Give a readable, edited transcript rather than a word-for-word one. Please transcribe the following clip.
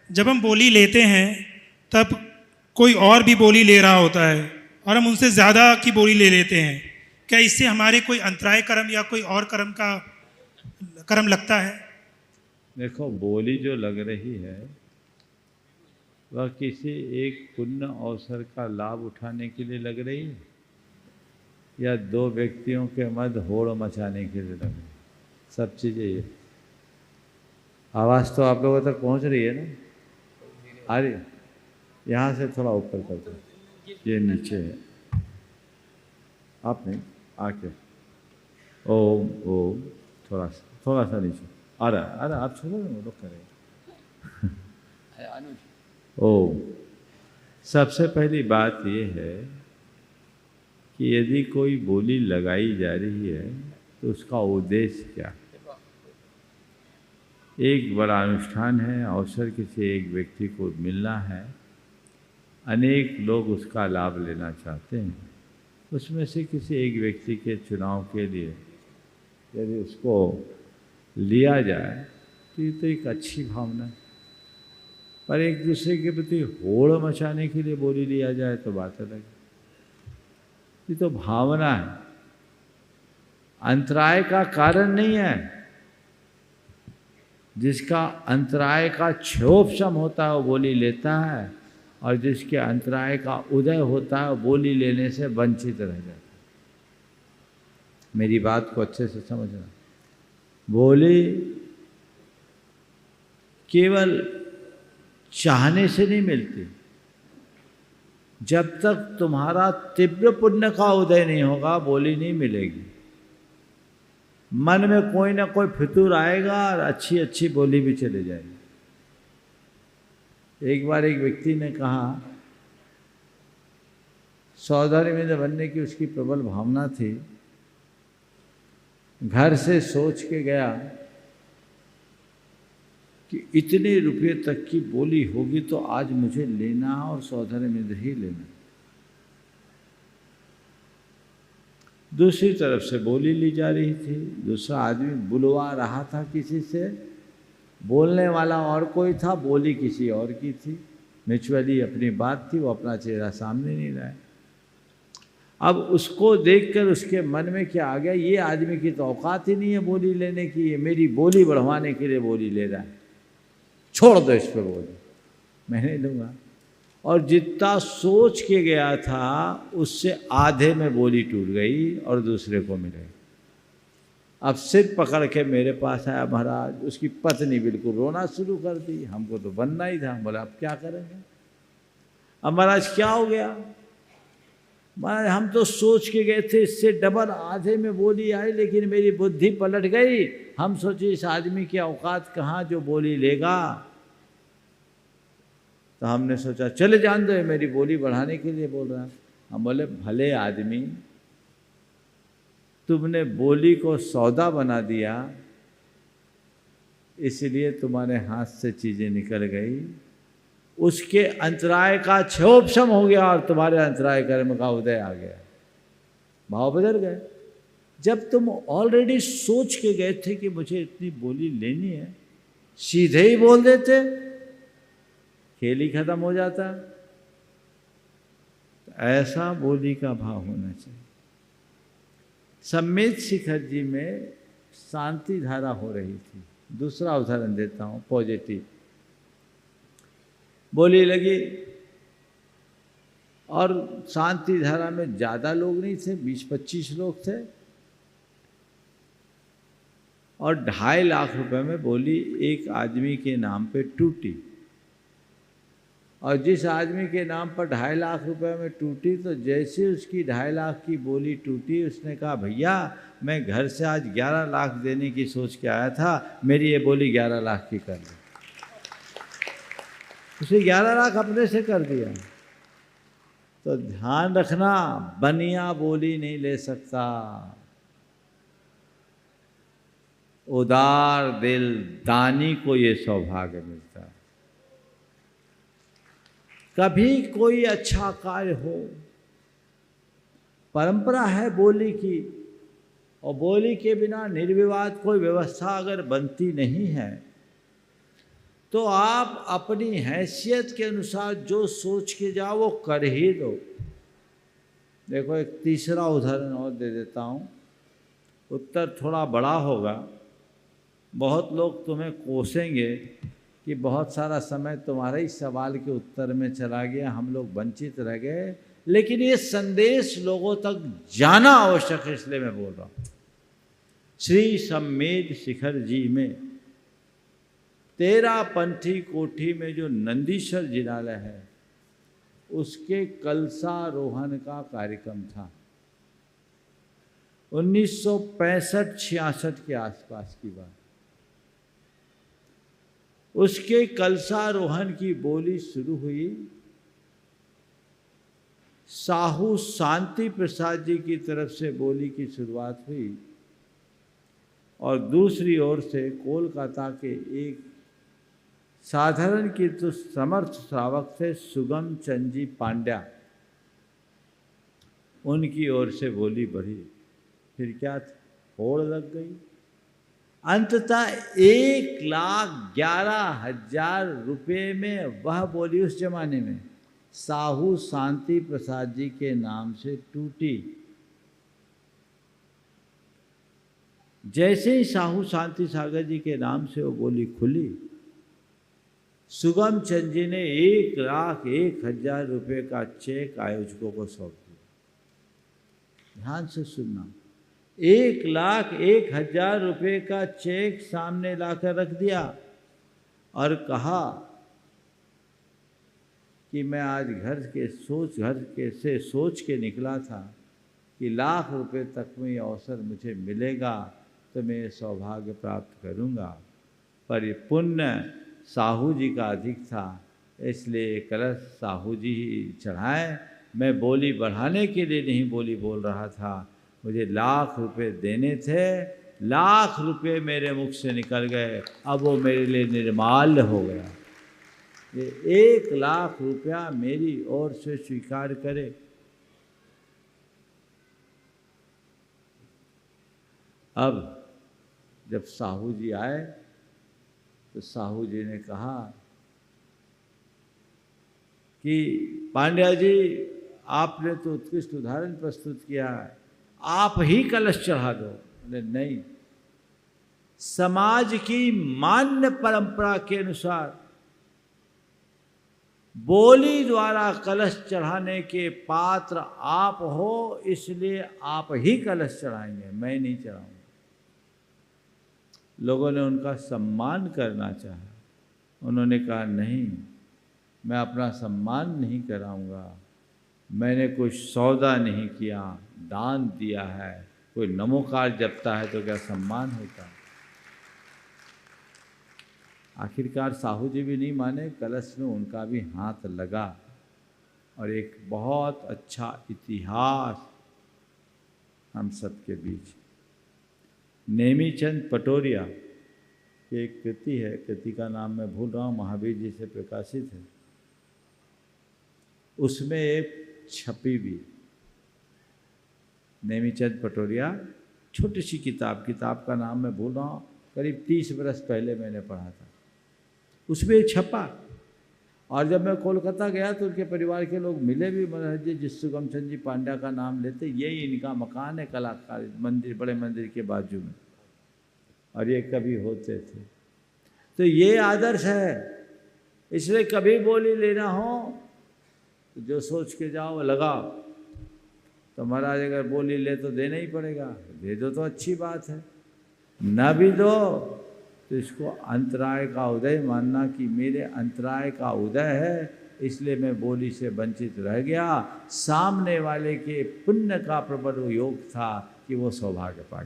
जब हम बोली लेते हैं तब कोई और भी बोली ले रहा होता है और हम उनसे ज़्यादा की बोली ले लेते हैं। क्या इससे हमारे कोई अंतराय कर्म या कोई और कर्म का कर्म लगता है? देखो, बोली जो लग रही है वह किसी एक पुण्य अवसर का लाभ उठाने के लिए लग रही है या दो व्यक्तियों के मध्य होड़ मचाने के लिए लग रही है? सब चीज़ें ये। आवाज़ तो आप लोगों तक पहुंच रही है ना? आ रही? यहाँ से थोड़ा ऊपर कर दो, ये नीचे है। आप नहीं आके ओम ओम थोड़ा सा नीचे आ रहा आप छोड़ो ना, लोग करें। ओम। सबसे पहली बात ये है कि यदि कोई बोली लगाई जा रही है तो उसका उद्देश्य क्या है? एक बड़ा अनुष्ठान है, अवसर किसी एक व्यक्ति को मिलना है, अनेक लोग उसका लाभ लेना चाहते हैं, उसमें से किसी एक व्यक्ति के चुनाव के लिए यदि उसको लिया जाए तो ये तो एक अच्छी भावना है। पर एक दूसरे के प्रति होड़ मचाने के लिए बोली लिया जाए तो बात अलग है। ये तो भावना है, अंतराय का कारण नहीं है। जिसका अंतराय का क्षोभशम होता है वो बोली लेता है, और जिसके अंतराय का उदय होता है वो बोली लेने से वंचित रह जाता है। मेरी बात को अच्छे से समझना। बोली केवल चाहने से नहीं मिलती। जब तक तुम्हारा तीव्र पुण्य का उदय नहीं होगा बोली नहीं मिलेगी। मन में कोई ना कोई फितूर आएगा और अच्छी अच्छी बोली भी चली जाएगी। एक बार एक व्यक्ति ने कहा, सौदारी में बनने की उसकी प्रबल भावना थी, घर से सोच के गया कि इतने रुपये तक की बोली होगी तो आज मुझे लेना और सौदारी में ही लेना। दूसरी तरफ से बोली ली जा रही थी, दूसरा आदमी बुलवा रहा था किसी से, बोलने वाला और कोई था, बोली किसी और की थी। म्यूचुअली अपनी बात थी, वो अपना चेहरा सामने नहीं लाया। अब उसको देखकर उसके मन में क्या आ गया, ये आदमी की तो औकात ही नहीं है बोली लेने की, ये मेरी बोली बढ़वाने के लिए बोली ले रहा है, छोड़ दो इस पर बोली, मैं नहीं लूँगा। और जितना सोच के गया था उससे आधे में बोली टूट गई और दूसरे को मिल गई। अब सिर पकड़ के मेरे पास आया महाराज, उसकी पत्नी बिल्कुल रोना शुरू कर दी। हमको तो बनना ही था। बोला अब क्या करेंगे? अब महाराज क्या हो गया? महाराज हम तो सोच के गए थे इससे डबल आधे में बोली आई, लेकिन मेरी बुद्धि पलट गई। हम सोचे इस आदमी की औकात कहाँ जो बोली लेगा, तो हमने सोचा चले जान दो, मेरी बोली बढ़ाने के लिए बोल रहा है। हम बोले भले आदमी, तुमने बोली को सौदा बना दिया, इसलिए तुम्हारे हाथ से चीज़ें निकल गई, उसके अंतराय का क्षोभशम हो गया और तुम्हारे अंतराय कर्म का उदय आ गया, भाव बदल गए। जब तुम ऑलरेडी सोच के गए थे कि मुझे इतनी बोली लेनी है, सीधे ही बोल देते, खेल ही खत्म हो जाता। तो ऐसा बोली का भाव होना चाहिए। सम्मेद शिखर जी में शांति धारा हो रही थी। दूसरा उदाहरण देता हूँ, पॉजिटिव। बोली लगी और शांति धारा में ज़्यादा लोग नहीं थे, 20-25 लोग थे, और 2.5 लाख रुपए में बोली एक आदमी के नाम पे टूटी। और जिस आदमी के नाम पर 2.5 लाख रुपए में टूटी, तो जैसे उसकी 2.5 लाख की बोली टूटी, उसने कहा भैया मैं घर से आज 11 लाख देने की सोच के आया था, मेरी ये बोली 11 लाख की कर दी। उसे 11 लाख अपने से कर दिया। तो ध्यान रखना, बनिया बोली नहीं ले सकता। उदार दिल दानी को ये सौभाग्य मिलता है। कभी कोई अच्छा कार्य हो, परंपरा है बोली की, और बोली के बिना निर्विवाद कोई व्यवस्था अगर बनती नहीं है, तो आप अपनी हैसियत के अनुसार जो सोच के जाओ वो कर ही दो। देखो एक तीसरा उदाहरण और दे देता हूँ। उत्तर थोड़ा बड़ा होगा, बहुत लोग तुम्हें कोसेंगे कि बहुत सारा समय तुम्हारे ही सवाल के उत्तर में चला गया, हम लोग वंचित रह गए, लेकिन ये संदेश लोगों तक जाना आवश्यक है, इसलिए मैं बोल रहा हूँ। श्री सम्मेद शिखर जी में 13 पंथी कोठी में जो नंदीश्वर जिनालय है, उसके कलशारोहण का कार्यक्रम था 1965-66 के आसपास की बात। उसके कलशारोहण की बोली शुरू हुई, साहू शांति प्रसाद जी की तरफ से बोली की शुरुआत हुई और दूसरी ओर से कोलकाता के एक साधारण किंतु समर्थ श्रावक थे सुगम चंद जी पांड्या, उनकी ओर से बोली बढ़ी। फिर क्या होड़ लग गई। अंततः 1,11,000 रुपये में वह बोली उस जमाने में साहू शांति प्रसाद जी के नाम से टूटी। जैसे ही साहू शांति सागर जी के नाम से वो बोली खुली, सुगम चंद जी ने 1,01,000 रुपये का चेक आयोजकों को सौंप दिया। ध्यान से सुनना, 1,01,000 रुपये का चेक सामने लाकर रख दिया और कहा कि मैं आज घर से सोच के निकला था कि लाख रुपए तक में ये अवसर मुझे मिलेगा तो मैं ये सौभाग्य प्राप्त करूंगा, पर ये पुण्य साहू जी का अधिक था, इसलिए कलश साहू जी ही चढ़ाएं। मैं बोली बढ़ाने के लिए नहीं बोली बोल रहा था, मुझे लाख रुपए देने थे, लाख रुपए मेरे मुख से निकल गए, अब वो मेरे लिए निर्माल्य हो गया। ये 1,00,000 रुपया मेरी ओर से स्वीकार करे। अब जब साहू जी आए तो साहू जी ने कहा कि पांड्या जी, आपने तो उत्कृष्ट उदाहरण प्रस्तुत किया है, आप ही कलश चढ़ा दो। बोले नहीं, समाज की मान्य परंपरा के अनुसार बोली द्वारा कलश चढ़ाने के पात्र आप हो, इसलिए आप ही कलश चढ़ाएंगे, मैं नहीं चढ़ाऊंगा। लोगों ने उनका सम्मान करना चाहा, उन्होंने कहा नहीं, मैं अपना सम्मान नहीं कराऊंगा, मैंने कोई सौदा नहीं किया, दान दिया है। कोई नमोकार जपता है तो क्या सम्मान होता है? आखिरकार साहू जी भी नहीं माने, कलश में उनका भी हाथ लगा और एक बहुत अच्छा इतिहास हम सबके बीच। नेमीचंद पटोरिया की एक कृति है, कृति का नाम मैं भूल रहा हूँ, महावीर जी से प्रकाशित है, उसमें एक छपी भी। नेमीचंद पटोरिया, छोटी सी किताब का नाम मैं भूल रहा हूँ, करीब 30 बरस पहले मैंने पढ़ा था, उसमें एक छपा। और जब मैं कोलकाता गया तो उनके परिवार के लोग मिले भी, महाराज जी जिस सुगम चंद जी पांड्या का नाम लेते, यही इनका मकान है कलाकार मंदिर, बड़े मंदिर के बाजू में, और ये कभी होते थे। तो ये आदर्श है, इसलिए कभी बोली लेना हो तो जो सोच के जाओ लगाओ। तो महाराज अगर बोली ले तो देना ही पड़ेगा, दे दो तो अच्छी बात है, न भी दो तो इसको अंतराय का उदय मानना कि मेरे अंतराय का उदय है, इसलिए मैं बोली से वंचित रह गया। सामने वाले के पुण्य का प्रबल योग था कि वो सौभाग्य पा गया।